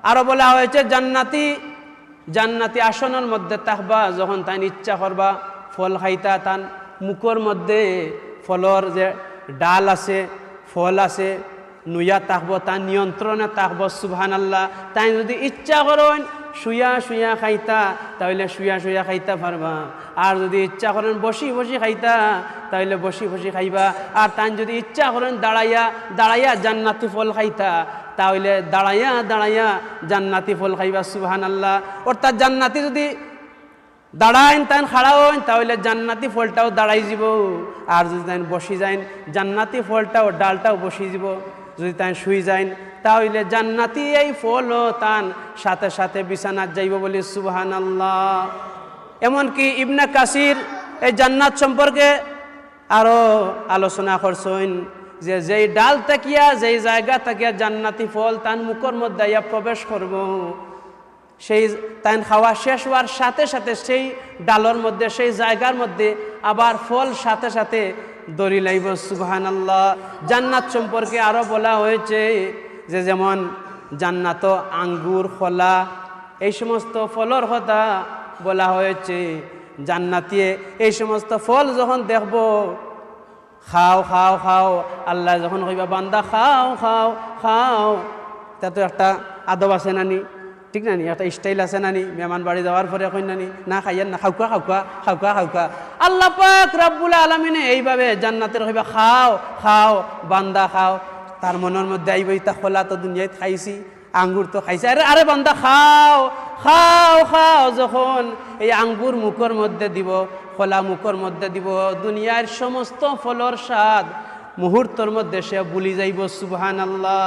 আরো বলা হয়েছে জান্নাতি আসনের মধ্যে থাকবা, যখন তাই ইচ্ছা করবা ফল খাইতা, তান মুখের মধ্যে ফলর যে ডাল আছে, ফল আছে, নুয়া থাকবো, তার নিয়ন্ত্রণে থাকবো। সুবহানাল্লাহ। তাই যদি ইচ্ছা করেন শুয়া খাইতা, তাহলে শুয়া খাইতা পারবা। আর যদি ইচ্ছা করেন বসি খাইতা, তাহলে বসি খাইবা। আর তাই যদি ইচ্ছা করেন দাঁড়াইয়া জান্নাতি ফল খাইতা, তাহলে দাঁড়াইয়া জান্নাতি ফল খাইবা। সুবহানাল্লাহ। অর্থাৎ জান্নাতি যদি দাঁড়াইন তাই খাড়া হইন, তাহলে জান্নাতি ফলটাও দাঁড়াই যাব। আর যদি তাই বসি যাইন, জান্নাতি ফলটাও ডালটাও বসি যাব। যদি তাই শুই যাইন, তাহলে জান্নাতি এই ফলও তান সাথে সাথে বিছানাত যাইব বলি। সুবহানাল্লাহ। এমনকি ইবনে কাসির এই জান্নাত সম্পর্কে আরো আলোচনা করছেন যে যেই ডাল তাকিয়া, যেই জায়গা তাকিয়া জান্নাতি ফল তান মুখের মধ্যে প্রবেশ করব, সেই তাই খাওয়া শেষ হওয়ার সাথে সাথে সেই ডালের মধ্যে, সেই জায়গার মধ্যে আবার ফল সাথে সাথে দড়ি লাইব। সুবহানাল্লাহ। জান্নাত সম্পর্কে আরো বলা হয়েছে যে যেমন জান্নাত আঙ্গুর, কলা, এই সমস্ত ফলের কথা বলা হয়েছে। জান্নাতিয়ে এই সমস্ত ফল যখন দেখব, খাও খাও খাও, আল্লাহ যখন কইবা বান্দা খাও খাও খাও, তা তো একটা আদব আছে নানি, ঠিক নানি, একটা স্টাইল আছে নানি। মেহমান বাড়ি যাওয়ার পরে কই নানি না খাইয়েন না, খাউকা। আল্লাহ পাক রব্বুল আলামিনে এইভাবে জান্নাতের কইবা খাও খাও বান্দা খাও। তার মনের মধ্যে আইব ইতা খোলা তো দুনিয়ায় খাইছি, আঙ্গুর তো খাইছি, আরে বান্দা খাও খাও খাও। যখন এই আঙ্গুর মুখের মধ্যে দিব, খোলা মুখের মধ্যে দিব, দুনিয়ার সমস্ত ফলর স্বাদ মুহূর্তের মধ্যে সে ভুলি যাইব। সুবহানাল্লাহ।